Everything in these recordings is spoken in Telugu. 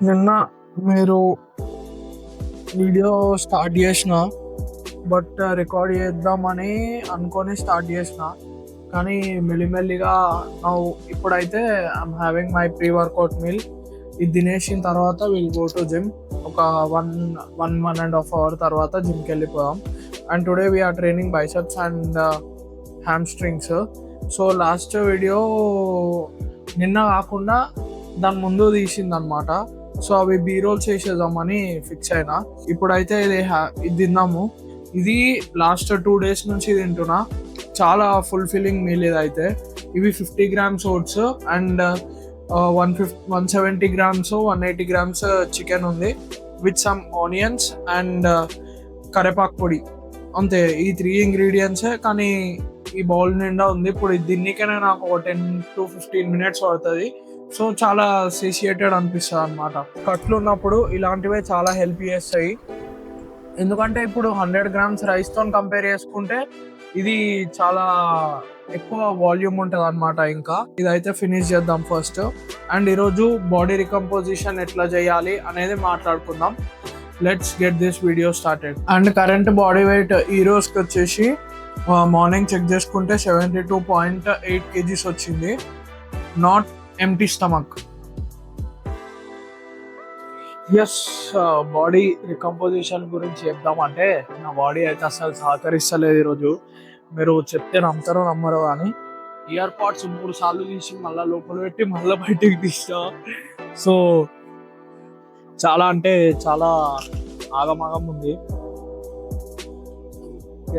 నిన్న మీరు వీడియో స్టార్ట్ చేసిన, బట్ రికార్డ్ చేద్దామని అనుకొని స్టార్ట్ చేసిన. కానీ మెల్లిమెల్లిగా నా ఇప్పుడైతే I'm having my pre workout meal. ఇది తినేసిన తర్వాత విల్ గో టు జిమ్. ఒక వన్ అండ్ హాఫ్ అవర్ తర్వాత జిమ్కి వెళ్ళిపోదాం. And today we're training biceps and hamstrings. So last video నిన్న కాకుండా దాని ముందు తీసింది అనమాట. సో అవి బీ రోల్స్ చేసేద్దామని ఫిక్స్ అయినా. ఇప్పుడైతే ఇది తిన్నాము. ఇది లాస్ట్ 2 days నుంచి తింటున్నా. చాలా ఫుల్ఫిల్లింగ్ మీల్ ఇది అయితే. ఇవి 50 grams oats and 170 grams 180 grams chicken ఉంది విత్ సమ్ ఆనియన్స్ అండ్ కరేపాకు పొడి. అంతే, ఈ 3 ingredients. కానీ ఈ బౌల్ నిండా ఉంది. ఇప్పుడు దీనికైనా నాకు ఒక 10 to 15 minutes పడుతుంది. సో చాలా సేసియేటెడ్ అనిపిస్తుంది అనమాట. కట్లు ఉన్నప్పుడు ఇలాంటివే చాలా హెల్ప్ చేస్తాయి. ఎందుకంటే ఇప్పుడు 100 grams రైస్తో కంపేర్ చేసుకుంటే ఇది చాలా ఎక్కువ వాల్యూమ్ ఉంటుంది అనమాట. ఇంకా ఇదైతే ఫినిష్ చేద్దాం ఫస్ట్. అండ్ ఈరోజు బాడీ రికంపోజిషన్ ఎట్లా చేయాలి అనేది మాట్లాడుకుందాం. Let's get this video started. And current body weight ఈ రోజుకి వచ్చేసి మార్నింగ్ చెక్ చేసుకుంటే 72.8 kgs వచ్చింది. Not empty stomach. Yes, body recomposition గురించి చెప్దామంటే నా బాడీ అయితే అసలు సహకరిస్తలేదు ఈరోజు. మీరు చెప్తే నమ్ముతారో నమ్మరో కానీ ఇయర్ పాడ్స్ 3 సార్లు తీసి మళ్ళీ లోపల పెట్టి మళ్ళీ బయటికి తీసా. సో చాలా అంటే చాలా ఆగమాగం ఉంది.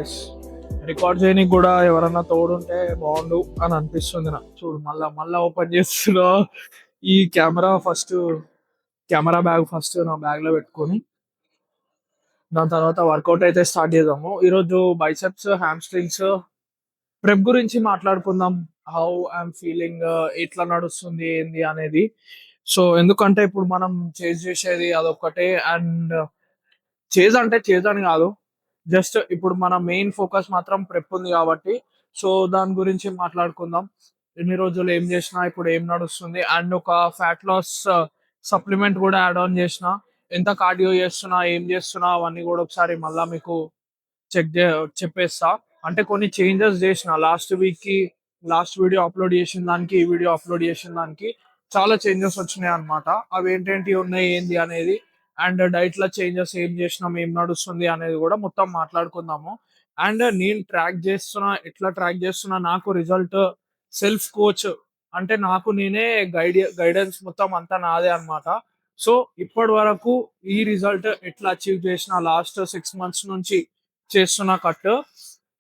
ఎస్, రికార్డ్ చేయడానికి కూడా ఎవరన్నా తోడుంటే బాగుండు అని అనిపిస్తుంది నాకు. చూడు, మళ్ళా ఓపెన్ చేస్తున్నా. ఈ కెమెరా బ్యాగ్ ఫస్ట్ నా బ్యాగ్ లో పెట్టుకొని దాని తర్వాత వర్కౌట్ అయితే స్టార్ట్ చేద్దాము. ఈరోజు బైసెప్స్ హ్యామ్స్ట్రింగ్స్ ప్రెప్ గురించి మాట్లాడుకుందాం. హౌ ఐఎమ్ ఫీలింగ్, ఎట్లా నడుస్తుంది ఏంది అనేది. సో ఎందుకంటే ఇప్పుడు మనం చేసేది అదొక్కటే. అండ్ చేజ్ అని కాదు, జస్ట్ ఇప్పుడు మన మెయిన్ ఫోకస్ మాత్రం ప్రెప్ ఉంది కాబట్టి సో దాని గురించి మాట్లాడుకుందాం. ఎన్ని రోజులు ఏం చేసినా, ఇప్పుడు ఏం నడుస్తుంది, అండ్ ఒక ఫ్యాట్ లాస్ సప్లిమెంట్ కూడా యాడ్ ఆన్ చేసిన. ఎంత కార్డియో చేస్తున్నా, ఏం చేస్తున్నా అవన్నీ కూడా ఒకసారి మళ్ళా మీకు చెప్పేస్తా. అంటే కొన్ని చేంజెస్ చేసిన లాస్ట్ వీడియో అప్లోడ్ చేసిన దానికి ఈ వీడియో అప్లోడ్ చేసిన దానికి చాలా చేంజెస్ వచ్చినాయి అనమాట. అవి ఏంటేంటి ఉన్నాయి ఏంది అనేది, అండ్ డైట్ లో చేంజెస్ ఏం చేసినాం, ఏం నడుస్తుంది అనేది కూడా మొత్తం మాట్లాడుకుందాము. అండ్ నేను ఎట్లా ట్రాక్ చేస్తున్నా, నాకు రిజల్ట్ సెల్ఫ్ కోచ్ అంటే నాకు నేనే గైడెన్స్ మొత్తం అంతా నాదే అనమాట. సో ఇప్పటి వరకు ఈ రిజల్ట్ ఎట్లా అచీవ్ చేసిన, లాస్ట్ 6 months నుంచి చేస్తున్న కట్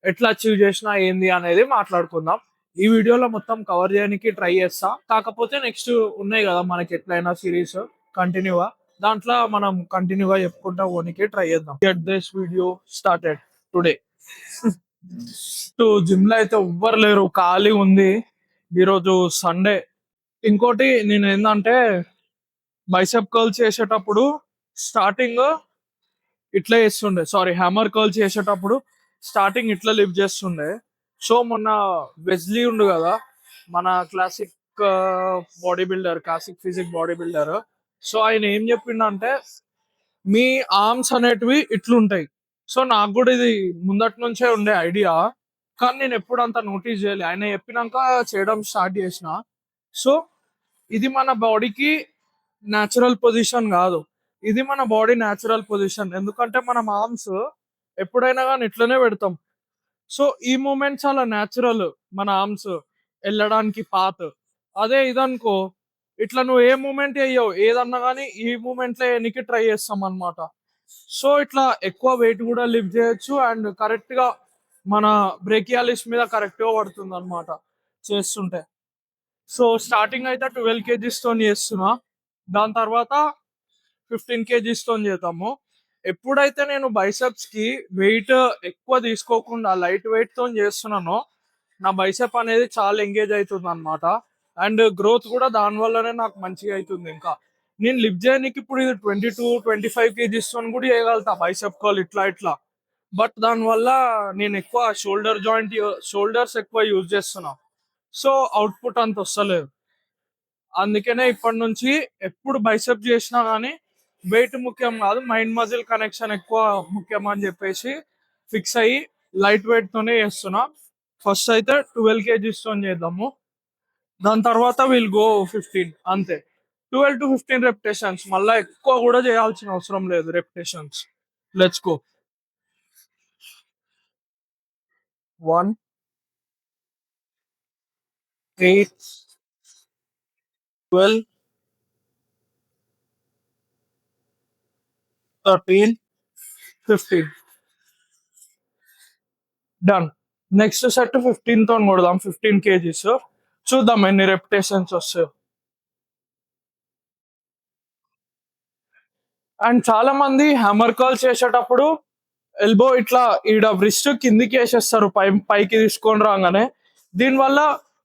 ఎట్లా అచీవ్ చేసినా ఏంది అనేది మాట్లాడుకుందాం. ఈ వీడియోలో మొత్తం కవర్ చేయడానికి ట్రై చేస్తా. కాకపోతే నెక్స్ట్ ఉన్నాయి కదా మనకి ఎట్లయినా సిరీస్ కంటిన్యూగా, దాంట్లో మనం కంటిన్యూగా చెప్పుకుంటా పోనీకి ట్రై చేద్దాం. Get this video started today. Gym లో అయితే ఎవ్వరు లేరు, ఖాళీ ఉంది. ఈరోజు సండే. ఇంకోటి నేను ఏంటంటే బైసెప్ కర్ల్ చేసేటప్పుడు స్టార్టింగ్ ఇట్లా చేస్తుండే, సారీ హ్యామర్ కర్ల్ చేసేటప్పుడు స్టార్టింగ్ ఇట్లా లిఫ్ట్ చేస్తుండే. సో మొన్న వెజ్లీ ఉండు కదా, మన classic physique body builder. So ఆయన ఏం చెప్పిండంటే మీ ఆర్మ్స్ అనేటివి ఇట్లుంటాయి. సో నాకు కూడా ఇది ముందటి నుంచే ఉండే ఐడియా, కానీ నేను ఎప్పుడు అంత నోటీస్ చేయలే. ఆయన చెప్పినాక చేయడం స్టార్ట్ చేసిన. సో ఇది మన బాడీకి న్యాచురల్ పొజిషన్ కాదు, ఇది మన బాడీ న్యాచురల్ పొజిషన్. ఎందుకంటే మనం ఆర్మ్స్ ఎప్పుడైనా కానీ ఇట్లనే పెడతాం. సో ఈ మూమెంట్ చాలా న్యాచురల్, మన ఆర్మ్స్ వెళ్ళడానికి పాత్. అదే ఇదనుకో, ఇట్లా నువ్వు ఏ మూమెంట్ అయ్యావు ఏదన్నా కానీ ఈ మూమెంట్ లో ఎనికి ట్రై చేస్తాం అనమాట. సో ఇట్లా ఎక్కువ వెయిట్ కూడా లిఫ్ట్ చేయొచ్చు అండ్ కరెక్ట్ గా మన బ్రేకియాలిస్ మీద కరెక్ట్ గా పడుతుంది అనమాట చేస్తుంటే. సో స్టార్టింగ్ అయితే 12 kgs తో చేస్తున్నా, దాని తర్వాత 15 kgs తో చేద్దాము. ఎప్పుడైతే నేను బైసెప్స్ కి వెయిట్ ఎక్కువ తీసుకోకుండా లైట్ వెయిట్ తో చేస్తున్నానో నా బైసెప్ అనేది చాలా ఎంగేజ్ అవుతుంది అనమాట. అండ్ గ్రోత్ కూడా దాని వల్లనే నాకు మంచిగా అవుతుంది. ఇంకా నేను లిఫ్ట్ చేయడానికి ఇప్పుడు ఇది 22-25 kgs తో కూడా చేయగలుగుతా బైసెప్ కాల్ ఇట్లా ఇట్లా. బట్ దానివల్ల నేను ఎక్కువ షోల్డర్స్ ఎక్కువ యూజ్ చేస్తున్నా. సో అవుట్పుట్ అంత వస్తలేదు. అందుకనే ఇప్పటి నుంచి ఎప్పుడు బైసెప్ చేసినా కానీ వెయిట్ ముఖ్యం కాదు, మైండ్ మజిల్ కనెక్షన్ ఎక్కువ ముఖ్యం అని చెప్పేసి ఫిక్స్ అయ్యి లైట్ వెయిట్ తోనే చేస్తున్నా. ఫస్ట్ అయితే 12 kgs తో చేద్దాము, దాని తర్వాత విల్ గో 15 అంతే. 12 to 15 రెప్యుటేషన్స్, మళ్ళీ ఎక్కువ కూడా చేయాల్సిన అవసరం లేదు reputations. Let's go. 1, 8, 12, 13, 15. Done. Next set 15 తో కొడదాం, 15 kgs. చూద్దాం ఎన్ని రెప్యుటేషన్స్ వస్తాయో. అండ్ చాలా మంది హ్యామర్ కర్ల్ చేసేటప్పుడు ఎల్బో ఇట్లా ఈడ వ్రిస్ట్ కిందికి వేసేస్తారు పైకి తీసుకొని రాగానే. దీనివల్ల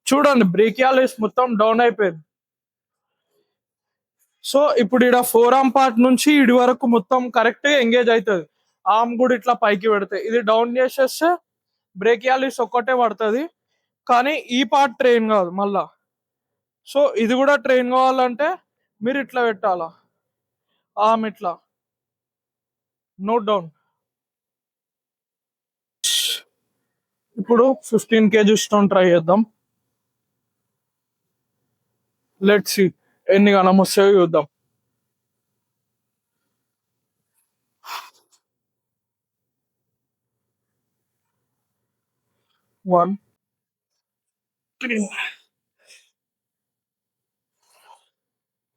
చూడండి బ్రేకియాలిస్ మొత్తం డౌన్ అయిపోయింది. సో ఇప్పుడు ఈడ ఫోర్ ఆర్మ్ పార్ట్ నుంచి ఇడి వరకు మొత్తం కరెక్ట్ గా ఎంగేజ్ అవుతుంది. ఆర్మ్ కూడా ఇట్లా పైకి పెడితే ఇది డౌన్ చేసేస్తే బ్రేకియాలిస్ ఒక్కటే పడుతుంది, కానీ ఈ పార్ట్ ట్రైన్ కాదు మళ్ళా. సో ఇది కూడా ట్రైన్ కావాలంటే మీరు ఇట్లా పెట్టాలా, ఆర్మ్ ఇట్లా. Note down. ఇప్పుడు 15 kgs ట్రై చేద్దాం. లెట్స్ సి ఎన్ని గణం వస్తాయో చూద్దాం. 1, 3,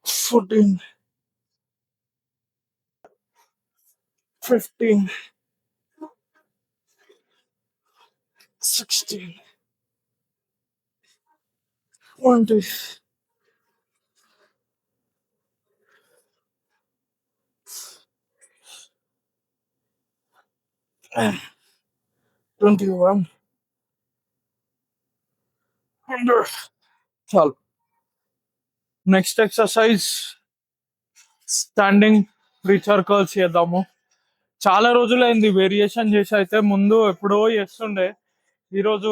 14, 15, 16, 20, 21. చాలు. Next exercise standing Reacher curls చేద్దాము. చాలా రోజులైంది వేరియేషన్ చేసి, అయితే ముందు ఎప్పుడో చేస్తుండే, ఈరోజు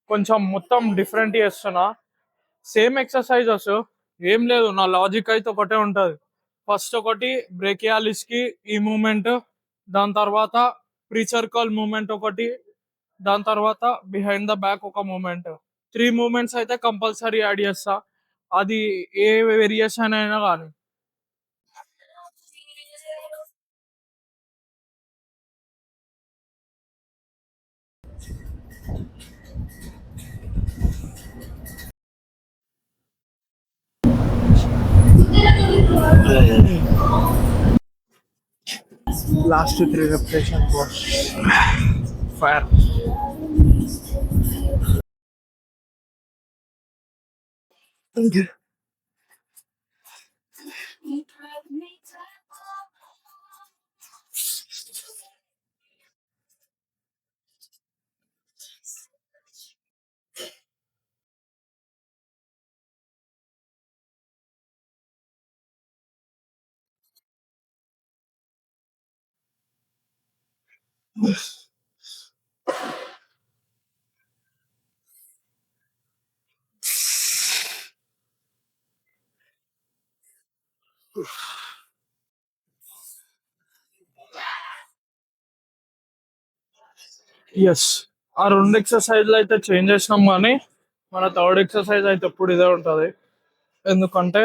కొంచెం మొత్తం డిఫరెంట్ చేస్తున్నా. సేమ్ ఎక్సర్సైజెస్ ఏం లేదు, నా లాజిక్ అయితే ఒకటే ఉంటుంది. ఫస్ట్ ఒకటి బ్రేకియాలిస్ కి ఈ మూమెంట్, దాని తర్వాత ప్రీ సర్కల్ మూమెంట్ ఒకటి, దాని తర్వాత బిహైండ్ ద బ్యాక్ ఒక మూమెంట్. 3 మూమెంట్స్ అయితే కంపల్సరీ యాడ్ చేస్తా, అది ఏ వేరియేషన్ అయినా కానీ. Last 3 reputation fire. ఎస్, ఆ 2 ఎక్సర్సైజ్లు అయితే చేంజ్ చేసినాం, కానీ మన థర్డ్ ఎక్సర్సైజ్ అయితే ఎప్పుడు ఇదే ఉంటుంది. ఎందుకంటే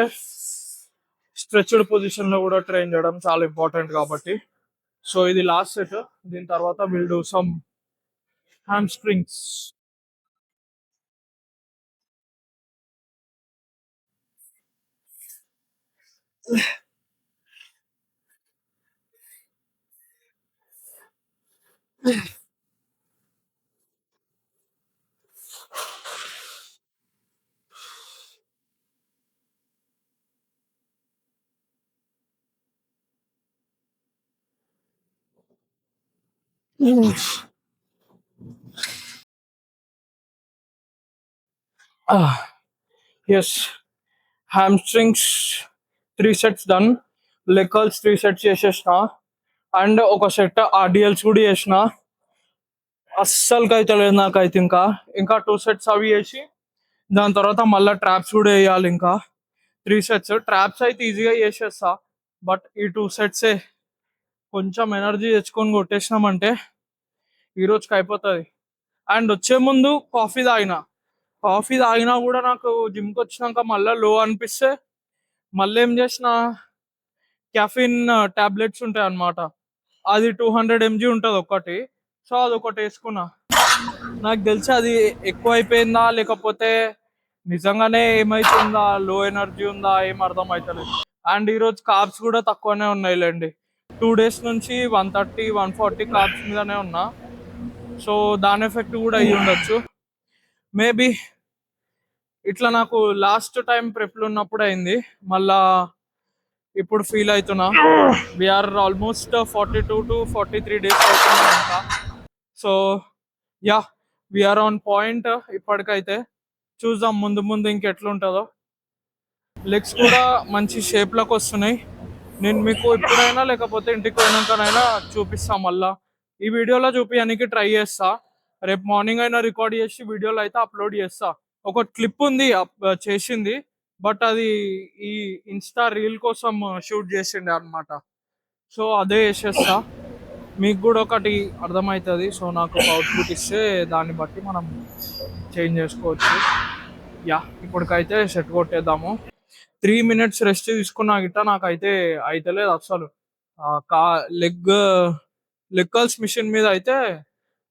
స్ట్రెచ్డ్ పొజిషన్ లో కూడా ట్రైన్ చేయడం చాలా ఇంపార్టెంట్ కాబట్టి. సో ఇది లాస్ట్ సెట్, దీని తర్వాత will do some hamstrings. Yes, hamstrings 3 sets done, leg curls 3 sets చేసేసిన, అండ్ ఒక సెట్ ఆర్డిఎల్స్ కూడా చేసిన. అస్సలుకి అయితే లేదు నాకైతే, ఇంకా ఇంకా 2 sets అవి చేసి దాని తర్వాత మళ్ళీ ట్రాప్స్ కూడా వేయాలి ఇంకా. 3 సెట్స్ ట్రాప్స్ అయితే ఈజీగా చేసేస్తా. బట్ ఈ 2 సెట్సే కొంచెం ఎనర్జీ తెచ్చుకొని కొట్టేసినామంటే ఈ రోజుకి అయిపోతుంది. అండ్ వచ్చే ముందు కాఫీ తాగినా కూడా నాకు జిమ్కి వచ్చినాక మళ్ళీ లో అనిపిస్తే మళ్ళీ ఏం చేసిన, క్యాఫిన్ టాబ్లెట్స్ ఉంటాయి అన్నమాట. అది 200 mg ఉంటుంది ఒకటి. సో అది ఒకటి వేసుకున్నా. నాకు తెలిసి అది ఎక్కువ అయిపోయిందా లేకపోతే నిజంగానే ఏమైతుందా, లో ఎనర్జీ ఉందా ఏం అర్థం అవుతలేదు. అండ్ ఈరోజు కార్బ్స్ కూడా తక్కువనే ఉన్నాయిలేండి. 2 days నుంచి 130 140 కార్బ్స్ మీదనే ఉన్నా. సో దాని ఎఫెక్ట్ కూడా అయ్యి ఉండొచ్చు మేబీ. ఇట్లా నాకు లాస్ట్ టైం ప్రెప్లు ఉన్నప్పుడు అయింది, మళ్ళా ఇప్పుడు ఫీల్ అవుతున్నా. వీఆర్ ఆల్మోస్ట్ 42 to 43 days అవుతున్నా ఇంకా. So yeah, we're on point ఇప్పటికైతే. చూద్దాం ముందు ముందు ఇంకెట్లుంటుందో. లెగ్స్ కూడా మంచి షేప్లోకి వస్తున్నాయి. నేను మీకు ఎప్పుడైనా లేకపోతే ఇంటికి పోయినాకనైనా చూపిస్తా. మళ్ళా ఈ వీడియోలో చూపించడానికి ట్రై చేస్తా. రేపు మార్నింగ్ అయినా రికార్డ్ చేసి వీడియోలో అయితే అప్లోడ్ చేస్తా. ఒక క్లిప్ ఉంది చేసింది, బట్ అది ఈ ఇన్స్టా రీల్ కోసం షూట్ చేసిండే అనమాట. సో అదే వేసేస్తా, మీకు కూడా ఒకటి అర్థమవుతుంది. సో నాకు ఒక అవుట్పుట్ ఇస్తే దాన్ని బట్టి మనం చేంజ్ చేసుకోవచ్చు. యా, ఇప్పటికైతే సెట్ కొట్టేద్దాము. 3 minutes రెస్ట్ తీసుకున్నా గిట్ట నాకైతే అయితలేదు అసలు. కా లెగ్ లెగ్ కల్స్ మిషన్ మీద అయితే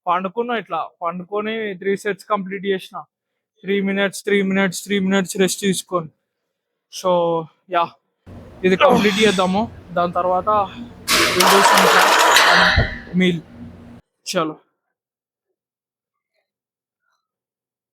పండుకున్నా, ఇట్లా పండుకొని 3 sets కంప్లీట్ చేసిన. 3 minutes రెస్ట్ తీసుకొని. సో యా, ఇది కంప్లీట్ చేద్దాము. దాని తర్వాత మీల్. చలో.